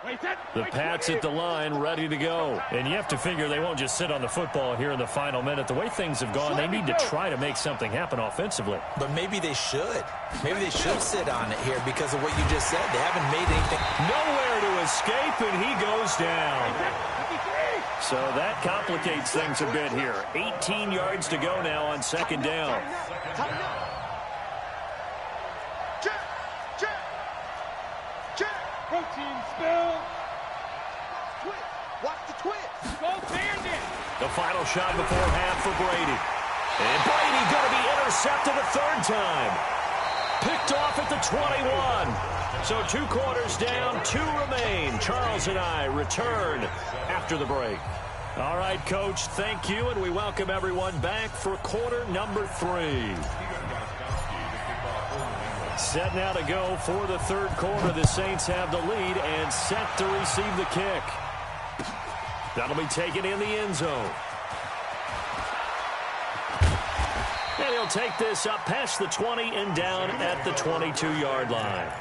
The Pats at the line, ready to go. And you have to figure they won't just sit on the football here in the final minute. The way things have gone, they need to try to make something happen offensively. But maybe they should. Maybe they should sit on it here because of what you just said. They haven't made anything. Nowhere to escape, and he goes down. So that complicates things a bit here. 18 yards to go now on second down. Protein spill. Twist. Watch the twist. Go Bandit. The final shot before half for Brady. And Brady going to be intercepted a third time. Picked off at the 21. So 2 quarters down, 2 remain. Charles and I return after the break. All right, Coach, thank you, and we welcome everyone back for quarter number 3. Set now to go for the third quarter. The Saints have the lead and set to receive the kick. That'll be taken in the end zone. And he'll take this up past the 20 and down at the 22-yard line.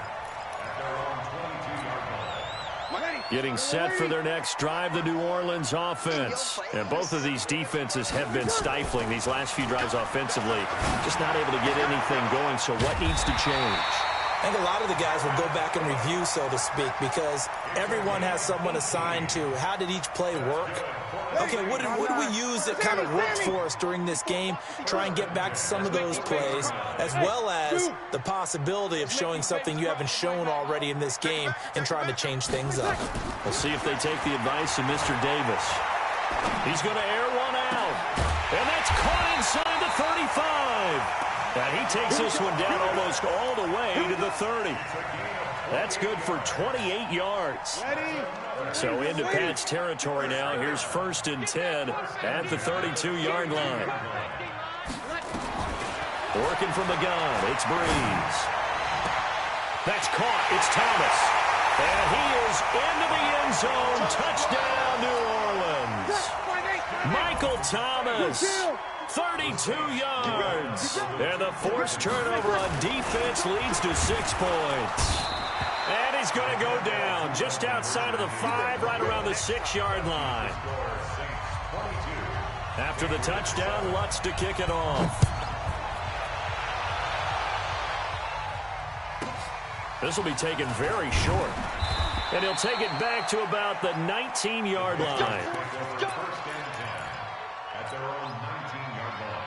Getting set for their next drive, the New Orleans offense. And both of these defenses have been stifling these last few drives offensively. Just not able to get anything going, so what needs to change? I think a lot of the guys will go back and review, so to speak, because everyone has someone assigned to how did each play work. Okay, what did we use that kind of worked for us during this game? Try and get back to some of those plays, as well as the possibility of showing something you haven't shown already in this game and trying to change things up. We'll see if they take the advice of Mr. Davis. He's going to air one out. And that's caught inside the 35. And he takes this one down almost all the way to the 30. That's good for 28 yards. So into Pats territory now. Here's 1st and 10 at the 32-yard line. Working from the gun, it's Breeze. That's caught, it's Thomas. And he is into the end zone. Touchdown, New Orleans. Michael Thomas, 32 yards. And the forced turnover on defense leads to 6 points. And he's going to go down just outside of the 5, right around the 6-yard line. After the touchdown, Lutz to kick it off. This will be taken very short. And he'll take it back to about the 19-yard line. At their own 19-yard line.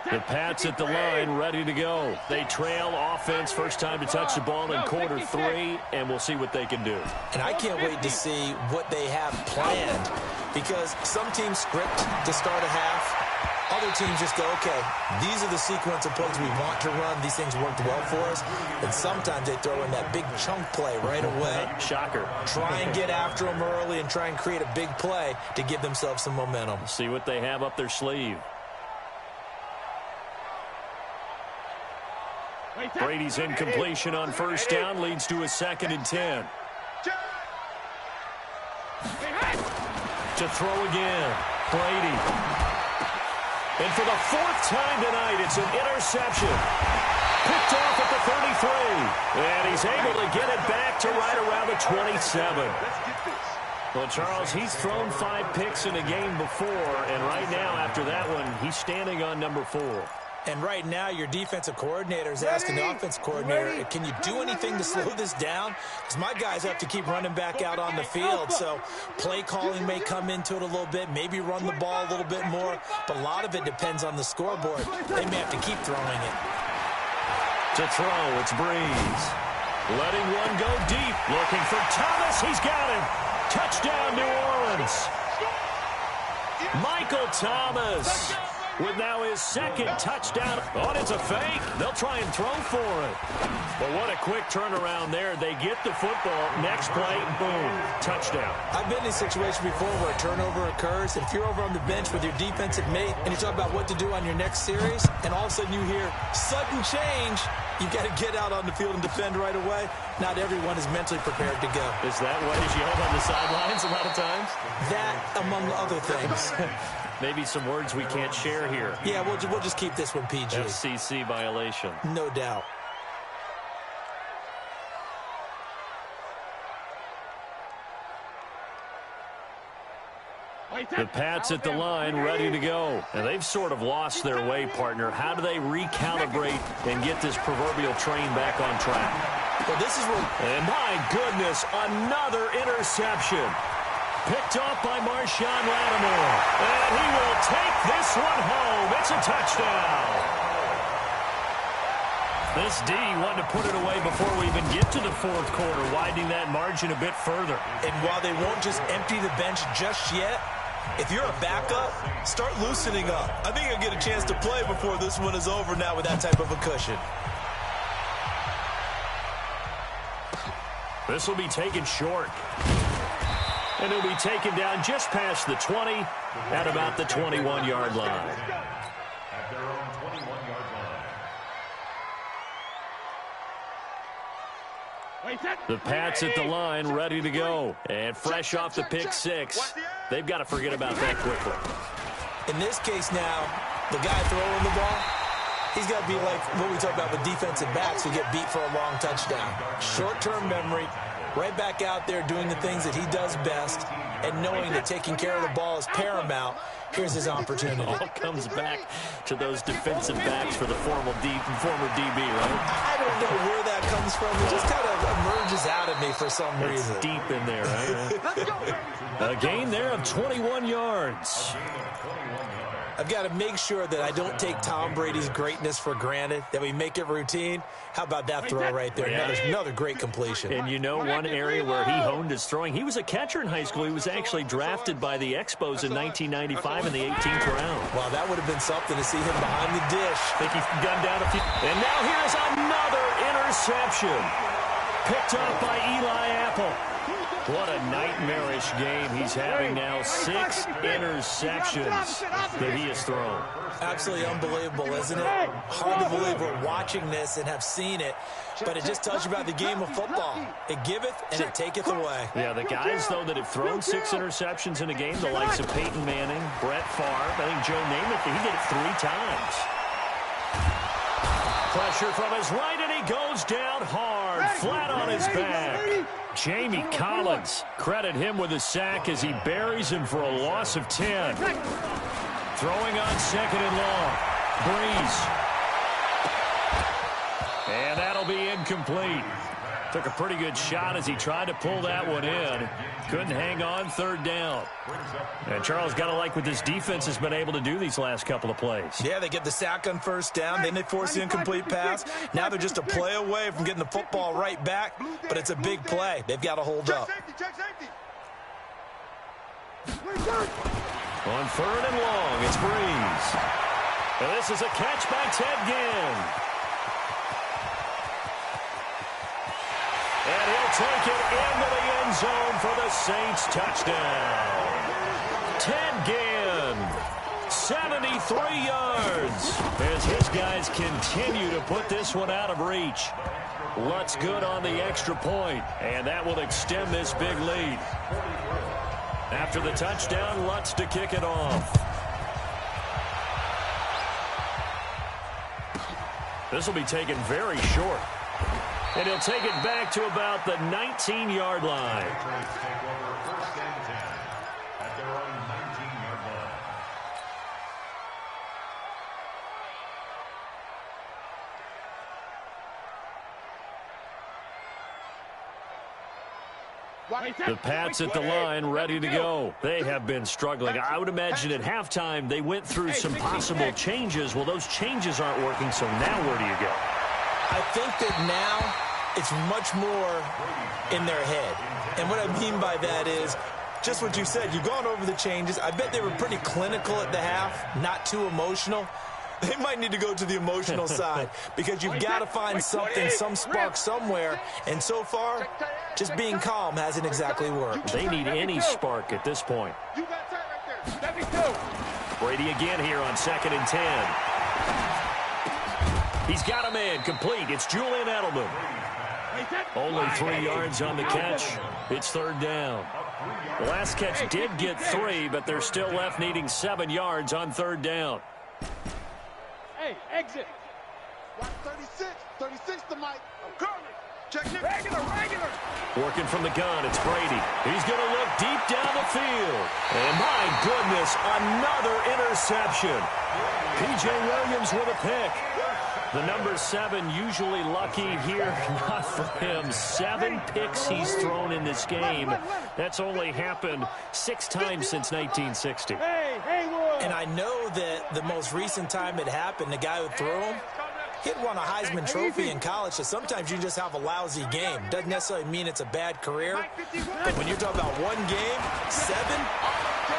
The Pats at the line, ready to go. They trail offense, first time to touch the ball in quarter 3, and we'll see what they can do. And I can't wait to see what they have planned, because some teams script to start a half. Other teams just go, okay, these are the sequence of plays we want to run. These things worked well for us. And sometimes they throw in that big chunk play right away. Shocker. Try and get after them early and try and create a big play to give themselves some momentum. See what they have up their sleeve. Brady's incompletion on first down leads to a 2nd and 10. To throw again, Brady. And for the 4th time tonight, it's an interception. Picked off at the 33. And he's able to get it back to right around the 27. Well, Charles, he's thrown 5 picks in a game before, and right now, after that one, he's standing on number 4. And right now, your defensive coordinator is asking the offensive coordinator, can you do anything to slow this down? Because my guys have to keep running back out on the field. So play calling may come into it a little bit, maybe run the ball a little bit more. But a lot of it depends on the scoreboard. They may have to keep throwing it. To throw, it's Breeze. Letting one go deep. Looking for Thomas. He's got him. Touchdown, New Orleans. Michael Thomas with now his 2nd touchdown. Oh, it's a fake. They'll try and throw for it. But what a quick turnaround there. They get the football. Next play, boom, touchdown. I've been in a situation before where a turnover occurs. And if you're over on the bench with your defensive mate and you talk about what to do on your next series, and all of a sudden you hear sudden change, you've got to get out on the field and defend right away. Not everyone is mentally prepared to go. Is that what is yelled on the sidelines a lot of times? That, among other things. Maybe some words we can't share here. Yeah, we'll just keep this one PG. FCC violation. No doubt. The Pats at the line, ready to go. And they've sort of lost their way, partner. How do they recalibrate and get this proverbial train back on track? Well, this is where... And my goodness, another interception. Picked off by Marshawn Lattimore. And he will take this one home. It's a touchdown. This D wanted to put it away before we even get to the fourth quarter, widening that margin a bit further. And while they won't just empty the bench just yet, if you're a backup, start loosening up. I think you'll get a chance to play before this one is over now with that type of a cushion. This will be taken short. And it'll be taken down just past the 20 at about the 21-yard line. The Pats at the line, ready to go. And fresh off the pick six, they've got to forget about that quickly. In this case now, the guy throwing the ball, he's got to be like what we talk about with defensive backs who get beat for a long touchdown. Short-term memory, right back out there doing the things that he does best, and knowing that taking care of the ball is paramount. Here's his opportunity. All comes back to those defensive backs for the former DB, right? I don't know where that comes from. It just kind of emerges out of me for some reason. It's deep in there, right? A gain there of 21 yards. I've got to make sure that I don't take Tom Brady's greatness for granted, that we make it routine. How about that throw right there? Another great completion. And you know one area where he honed his throwing, he was a catcher in high school. He was actually drafted by the Expos in 1995 in the 18th round. Wow, that would have been something to see him behind the dish. I think he's gunned down a few. And now here's another interception. Picked up by Eli Apple. What a nightmarish game he's having now. 6 interceptions that he has thrown. Absolutely unbelievable, isn't it? Hard to believe we're watching this and have seen it, but it just tells you about the game of football. It giveth and it taketh away. Yeah, the guys, though, that have thrown 6 interceptions in a game, the likes of Peyton Manning, Brett Favre, I think Joe Namath, he did it 3 times. Pressure from his right, and he goes down hard, flat on his back. Jamie Collins, credit him with a sack as he buries him for a loss of 10. Throwing on second and long. Breeze. And that'll be incomplete. Took a pretty good shot as he tried to pull that one in. Couldn't hang on, third down. And Charles, got to like what this defense has been able to do these last couple of plays. Yeah, they get the sack on first down, then they force the incomplete pass. Now they're just a play away from getting the football right back, but it's a big play. They've got to hold up. On third and long, it's Breeze. And this is a catch by Ted Ginn. And he'll take it into the end zone for the Saints touchdown. Ted Ginn, 73 yards, as his guys continue to put this one out of reach. Lutz good on the extra point, and that will extend this big lead. After the touchdown, Lutz to kick it off. This will be taken very short. And he'll take it back to about the 19-yard line. The Pats at the line, ready to go. They have been struggling. I would imagine at halftime they went through some possible changes. Well, those changes aren't working, so now where do you go? I think that now it's much more in their head. And what I mean by that is just what you said. You've gone over the changes. I bet they were pretty clinical at the half, not too emotional. They might need to go to the emotional side because you've got to find something, some spark somewhere. And so far, just being calm hasn't exactly worked. They need any spark at this point. Brady again here on 2nd and 10. He's got a man complete. It's Julian Edelman. Only 3 yards on the catch. It's third down. The last catch did get 3, but they're still left needing 7 yards on 3rd down. Hey, exit. 36 to Mike. I'm coming. Check it. Regular. Working from the gun, it's Brady. He's going to look deep down the field. And my goodness, another interception. P.J. Williams with a pick. The number 7 usually lucky here, not for him. 7 picks he's thrown in this game. That's only happened 6 times since 1960. And I know that the most recent time it happened, the guy who threw him, he'd won a Heisman Trophy in college, so sometimes you just have a lousy game. Doesn't necessarily mean it's a bad career. But when you're talking about 1 game, 7,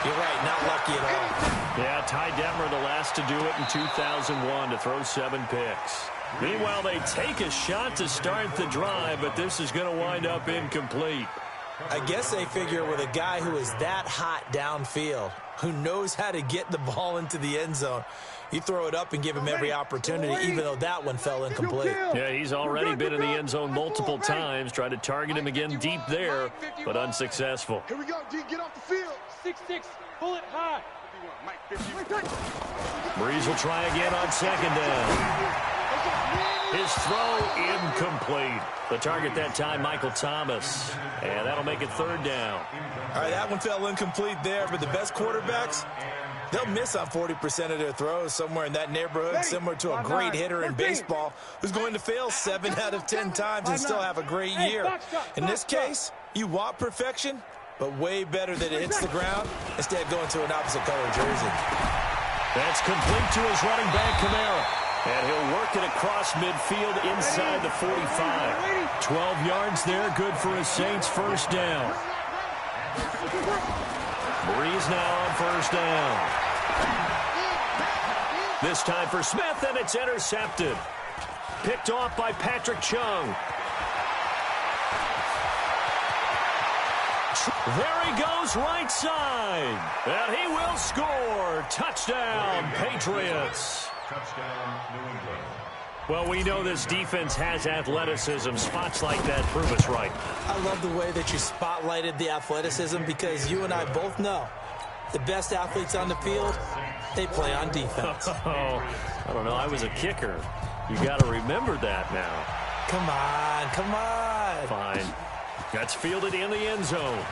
you're right, not lucky at all. Yeah, Ty Detmer, the last to do it in 2001, to throw 7 picks. Meanwhile, they take a shot to start the drive, but this is going to wind up incomplete. I guess they figure with a guy who is that hot downfield, who knows how to get the ball into the end zone, you throw it up and give him every opportunity, even though that one fell incomplete. Yeah, he's already been in the end zone multiple times, tried to target him again deep there, but unsuccessful. Here we go, D. Get off the field. 6-6. Pull it high. Breeze will try again on 2nd down. His throw incomplete. The target that time, Michael Thomas. And that'll make it 3rd down. All right, that one fell incomplete there, but the best quarterbacks, they'll miss on 40% of their throws, somewhere in that neighborhood, similar to a great hitter in baseball who's going to fail 7 out of 10 times and still have a great year. In this case, you want perfection, but way better that it hits the ground instead of going to an opposite color jersey. That's complete to his running back, Kamara. And he'll work it across midfield inside the 45. 12 yards there, good for his Saints' 1st down. Breeze now on 1st down. This time for Smith, and it's intercepted. Picked off by Patrick Chung. There he goes, right side. And he will score. Touchdown, Patriots. Touchdown, New England. Well, we know this defense has athleticism. Spots like that prove us right. I love the way that you spotlighted the athleticism because you and I both know the best athletes on the field, they play on defense. Oh, I don't know. I was a kicker. You got to remember that now. Come on. Fine. That's fielded in the end zone.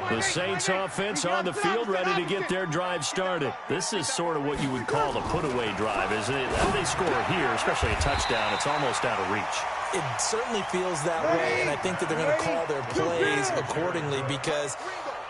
The Saints offense on the field ready to get their drive started. This is sort of what you would call the put-away drive, isn't it? As they score here, especially a touchdown, it's almost out of reach. It certainly feels that way, and I think that they're going to call their plays accordingly because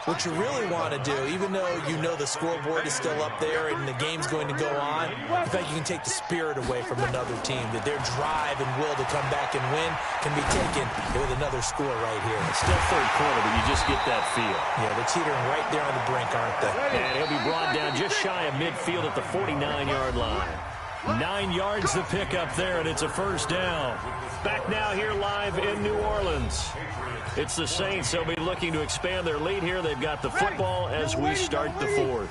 what you really want to do, even though you know the scoreboard is still up there and the game's going to go on, in fact, you can take the spirit away from another team, that their drive and will to come back and win can be taken with another score right here. It's still 3rd quarter, but you just get that feel. Yeah, they're teetering right there on the brink, aren't they? And he'll be brought down just shy of midfield at the 49-yard line. 9 yards the pick up there, and it's a 1st down. Back now here live in New Orleans. It's the Saints. They'll be looking to expand their lead here. They've got the football as we start the 4th.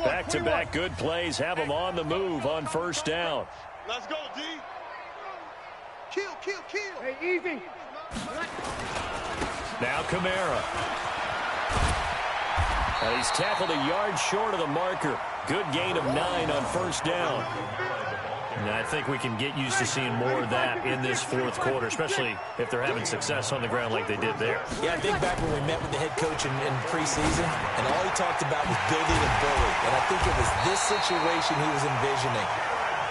Back-to-back good plays have them on the move on 1st down. Let's go, D. Kill. Hey, easy. Now Kamara. And he's tackled a yard short of the marker. Good gain of 9 on 1st down. And I think we can get used to seeing more of that in this 4th quarter, especially if they're having success on the ground like they did there. Yeah, I think back when we met with the head coach in preseason, and all he talked about was building a bully. And I think it was this situation he was envisioning.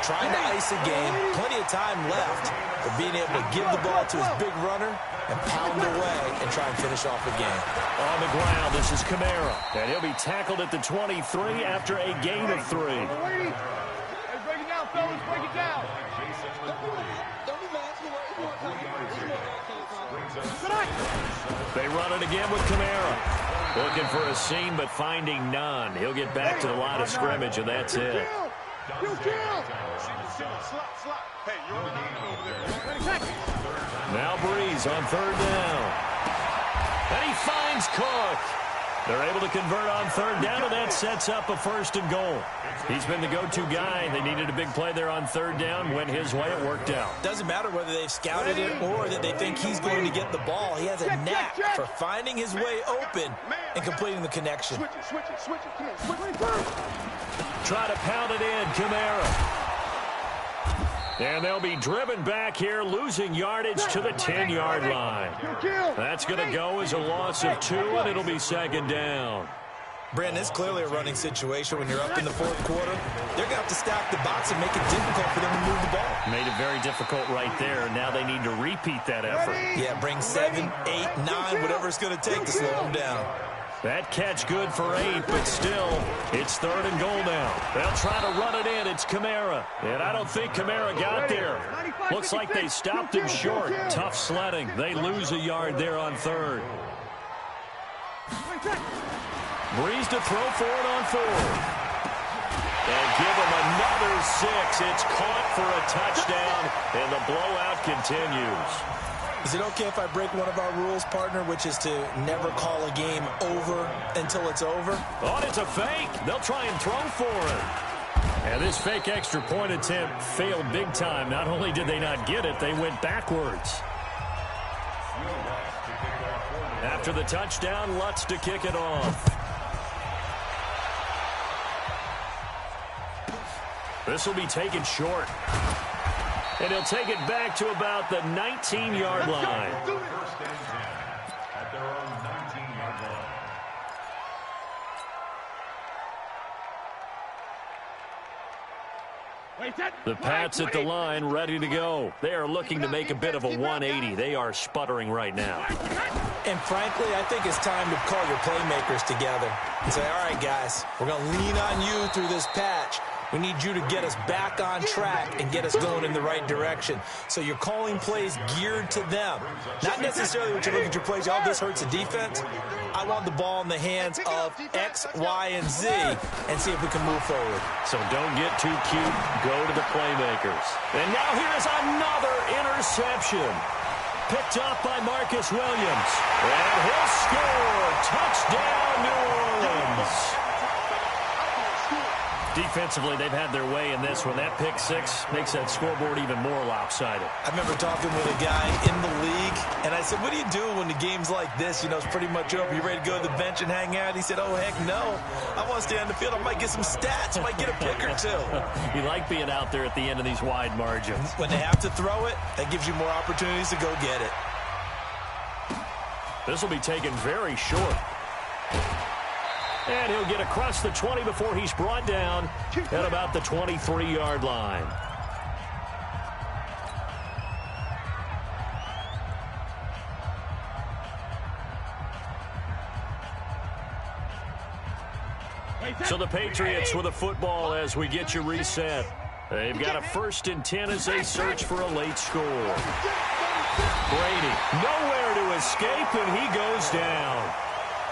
Trying to ice a game, plenty of time left, but being able to give the ball to his big runner and pound away and try and finish off the game. On the ground, this is Kamara. And he'll be tackled at the 23 after a gain of 3. Break it down, fellas. Break it down. They run it again with Kamara. Looking for a seam, but finding none. He'll get back to the line of scrimmage, and that's it. Now Breeze on 3rd down. And he finds Cook. They're able to convert on third down, and that sets up a 1st and goal. He's been the go-to guy. They needed a big play there on third down. Went his way. It worked out. Doesn't matter whether they've scouted it or that they think he's going to get the ball. He has a knack for finding his way open and completing the connection. Switch it. Try to pound it in. Kamara. And they'll be driven back here, losing yardage to the 10-yard line. That's going to go as a loss of 2, and it'll be 2nd down. Brandon, it's clearly a running situation when you're up in the 4th quarter. They're going to have to stack the box and make it difficult for them to move the ball. Made it very difficult right there. Now they need to repeat that effort. Yeah, bring 7, 8, 9, whatever it's going to take to slow them down. That catch good for 8, but still, it's 3rd and goal now. They'll try to run it in. It's Kamara. And I don't think Kamara got there. Looks like they stopped him short. Tough sledding. They lose a yard there on 3rd. Breeze to throw for it on 4th. And give him another 6. It's caught for a touchdown, and the blowout continues. Is it okay if I break one of our rules, partner, which is to never call a game over until it's over? Oh, it's a fake. They'll try and throw for it. And this fake extra point attempt failed big time. Not only did they not get it, they went backwards. After the touchdown, Lutz to kick it off. This will be taken short. And he'll take it back to about the 19-yard line. The Pats at the line, ready to go. They are looking to make a bit of a 180. They are sputtering right now. And frankly, I think it's time to call your playmakers together and say, all right, guys, we're going to lean on you through this patch. We need you to get us back on track and get us going in the right direction. So you're calling plays geared to them. Not necessarily when you look at your plays, oh, this hurts the defense. I want the ball in the hands of X, Y, and Z and see if we can move forward. So don't get too cute. Go to the playmakers. And now here's another interception. Picked up by Marcus Williams. And he'll score. Touchdown, New Orleans. Defensively, they've had their way in this one. That pick 6 makes that scoreboard even more lopsided. I remember talking with a guy in the league, and I said, what do you do when the game's like this? You know, it's pretty much over. You ready to go to the bench and hang out? He said, oh, heck no. I want to stay on the field. I might get some stats. I might get a pick or 2. You like being out there at the end of these wide margins. When they have to throw it, that gives you more opportunities to go get it. This will be taken very short. And he'll get across the 20 before he's brought down at about the 23-yard line. So the Patriots with a football as we get you reset. They've got a 1st and 10 as they search for a late score. Brady nowhere to escape, and he goes down.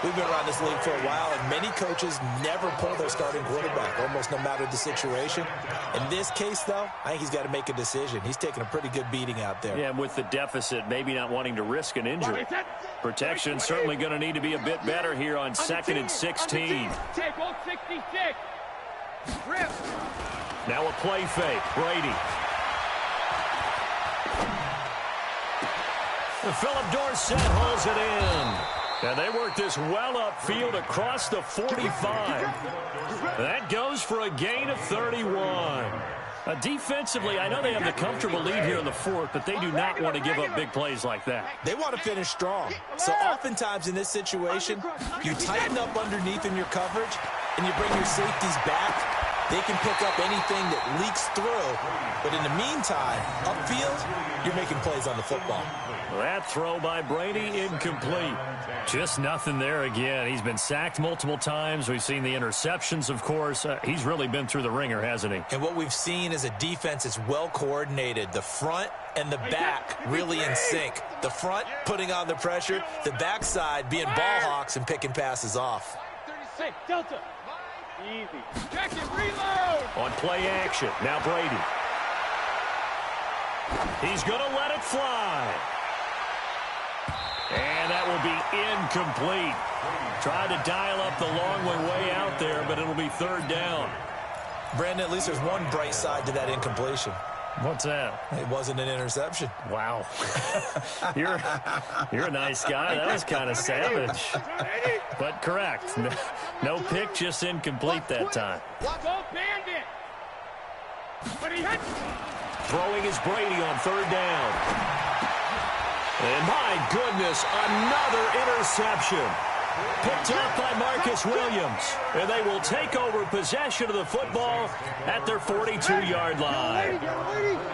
We've been around this league for a while, and many coaches never pull their starting quarterback, almost no matter the situation. In this case, though, I think he's got to make a decision. He's taking a pretty good beating out there. Yeah, with the deficit, maybe not wanting to risk an injury. Protection certainly going to need to be a bit better here on 2nd and 16. Now a play fake. Brady. Philip Dorsett hauls it in. And they work this well upfield across the 45. That goes for a gain of 31. Defensively, I know they have the comfortable lead here in the 4th, but they do not want to give up big plays like that. They want to finish strong. So oftentimes in this situation, you tighten up underneath in your coverage, and you bring your safeties back. They can pick up anything that leaks through. But in the meantime, upfield, you're making plays on the football. That throw by Brady incomplete. Just nothing there again. He's been sacked multiple times. We've seen the interceptions, of course. He's really been through the ringer, hasn't he? And what we've seen is a defense that's well coordinated. The front and the back really in sync. The front putting on the pressure. The backside being ball hawks and picking passes off. 36, Delta. Easy. Check it, reload. On play action. Now Brady. He's going to let it fly. And that will will be incomplete. Tried to dial up the long way out there, but it'll be third down. Brandon, at least there's one bright side to that incompletion. What's that? It wasn't an interception. Wow. You're a nice guy. That was kind of savage. But correct. No pick, just incomplete that time. Throwing is Brady on third down. And my goodness, another interception. Picked up by Marcus Williams. And they will take over possession of the football at their 42-yard line.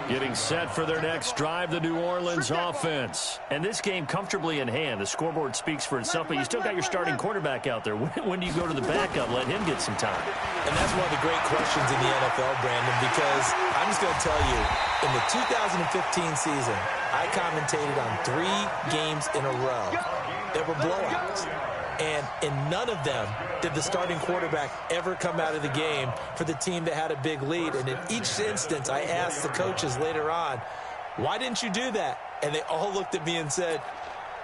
Getting set for their next drive, the New Orleans offense. And this game comfortably in hand. The scoreboard speaks for itself, but you still got your starting quarterback out there. When do you go to the backup? Let him get some time. And that's one of the great questions in the NFL, Brandon, because I'm just going to tell you, in the 2015 season, I commentated on 3 games in a row that were blowouts. And in none of them did the starting quarterback ever come out of the game for the team that had a big lead. And in each instance, I asked the coaches later on, why didn't you do that? And they all looked at me and said,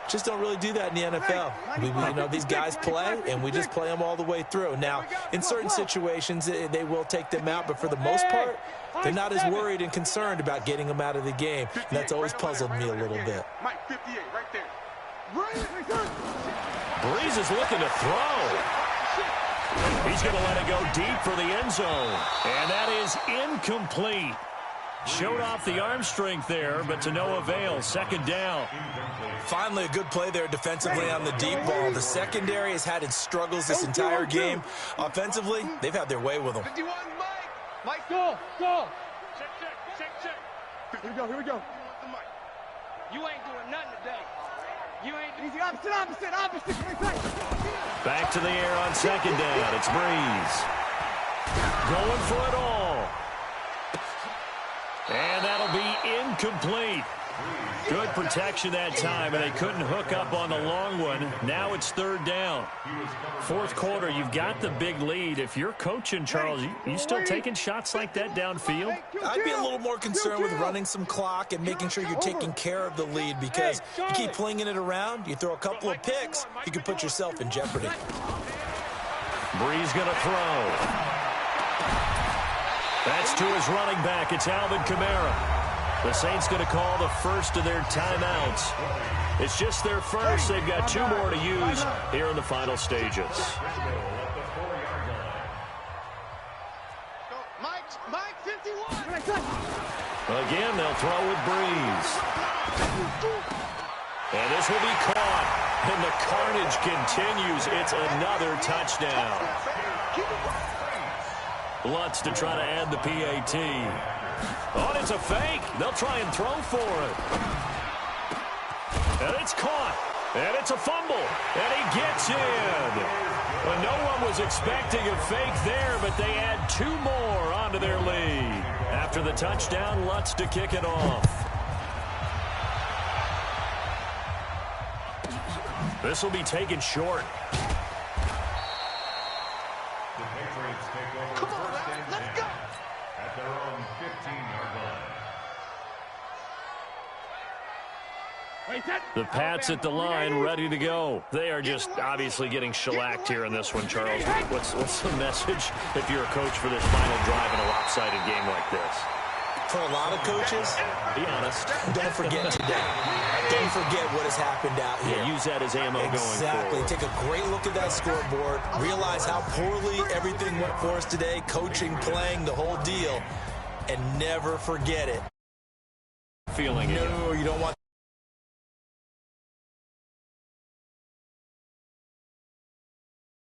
just don't really do that in the NFL. You know, these guys play, and we just play them all the way through. Now, in certain situations, they will take them out, but for the most part, they're not as worried and concerned about getting them out of the game. And that's always puzzled me a little bit. Mike, 58, right there. Breeze is looking to throw. He's going to let it go deep for the end zone. And that is incomplete. Showed off the arm strength there, but to no avail. Second down. Finally, a good play there defensively on the deep ball. The secondary has had its struggles this entire game. Offensively, they've had their way with them. 51, Mike, go. Check. Here we go. You ain't doing nothing today. You ain't easy. Opposite. Back to the air on second down. It's Breeze. Going for it all. And that'll be incomplete. Good protection that time, and they couldn't hook up on the long one. Now it's third down. Fourth quarter, you've got the big lead. If you're coaching, Charles, you still taking shots like that downfield? I'd be a little more concerned with running some clock and making sure you're taking care of the lead, because you keep flinging it around, you throw a couple of picks, you can put yourself in jeopardy. Breeze going to throw. That's to his running back. It's Alvin Kamara. The Saints going to call the first of their timeouts. It's just their first. They've got 2 more to use here in the final stages. Mike, 51. Again, they'll throw with Breeze. And this will be caught. And the carnage continues. It's another touchdown. Lutz to try to add the PAT. Oh, it's a fake. They'll try and throw for it. And it's caught. And it's a fumble. And he gets in. Well, no one was expecting a fake there, but they add 2 more onto their lead. After the touchdown, Lutz to kick it off. This will be taken short. Come on, let's go. At their own 15-yard line. The Pats at the line, ready to go. They are just obviously getting shellacked here in this one, Charles. What's the message if you're a coach for this final drive in a lopsided game like this? For a lot of coaches, Be honest. don't forget today. Don't forget what has happened out here. Yeah, use that as ammo going Exactly. forward. Take a great look at that scoreboard. Realize how poorly everything went for us today. Coaching, playing, the whole deal. And never forget it. Feeling it. No, you don't want